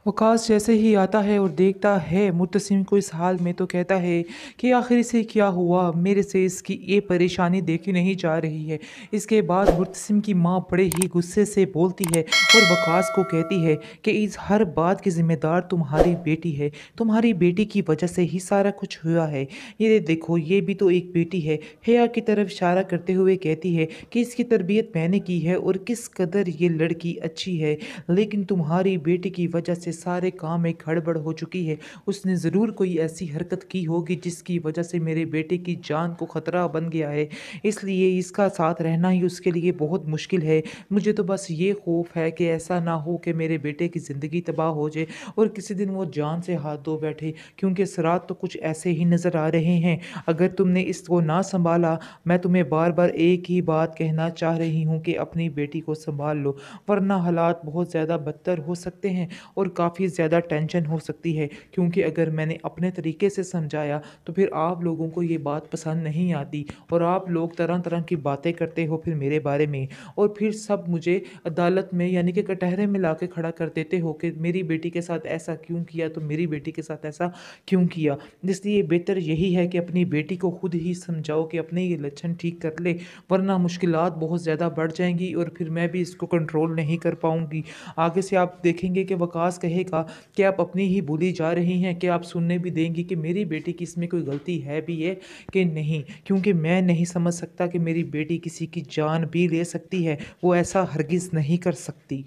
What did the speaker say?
वकास जैसे ही आता है और देखता है मुत्तसिम को इस हाल में तो कहता है कि आखिर इसे क्या हुआ, मेरे से इसकी ये परेशानी देखी नहीं जा रही है। इसके बाद मुत्तसिम की माँ बड़े ही गुस्से से बोलती है और वकास को कहती है कि इस हर बात की जिम्मेदार तुम्हारी बेटी है। तुम्हारी बेटी की वजह से ही सारा कुछ हुआ है। ये देखो, ये भी तो एक बेटी है। हया की तरफ इशारा करते हुए कहती है कि इसकी तरबियत मैंने की है और किस कदर ये लड़की अच्छी है, लेकिन तुम्हारी बेटी की वजह से सारे काम में गड़बड़ हो चुकी है। उसने ज़रूर कोई ऐसी हरकत की होगी जिसकी वजह से मेरे बेटे की जान को ख़तरा बन गया है, इसलिए इसका साथ रहना ही उसके लिए बहुत मुश्किल है। मुझे तो बस ये खौफ है कि ऐसा ना हो कि मेरे बेटे की ज़िंदगी तबाह हो जाए और किसी दिन वो जान से हाथ धो बैठे, क्योंकि असरात तो कुछ ऐसे ही नज़र आ रहे हैं। अगर तुमने इसको ना संभाला, मैं तुम्हें बार बार एक ही बात कहना चाह रही हूँ कि अपनी बेटी को संभाल लो, वरना हालात बहुत ज़्यादा बदतर हो सकते हैं और काफ़ी ज़्यादा टेंशन हो सकती है। क्योंकि अगर मैंने अपने तरीके से समझाया तो फिर आप लोगों को ये बात पसंद नहीं आती और आप लोग तरह तरह की बातें करते हो फिर मेरे बारे में, और फिर सब मुझे अदालत में यानी कि कटहरे में ला के खड़ा कर देते हो कि मेरी बेटी के साथ ऐसा क्यों किया, तो मेरी बेटी के साथ ऐसा क्यों किया। इसलिए बेहतर यही है कि अपनी बेटी को खुद ही समझाओ कि अपने ये लक्षण ठीक कर ले, वरना मुश्किलात बहुत ज़्यादा बढ़ जाएंगी और फिर मैं भी इसको कंट्रोल नहीं कर पाऊंगी। आगे से आप देखेंगे कि वकास कहेगा कि आप अपनी ही भूली जा रही हैं, कि आप सुनने भी देंगी कि मेरी बेटी की इसमें कोई गलती है भी है कि नहीं, क्योंकि मैं नहीं समझ सकता कि मेरी बेटी किसी की जान भी ले सकती है। वो ऐसा हरगिज़ नहीं कर सकती।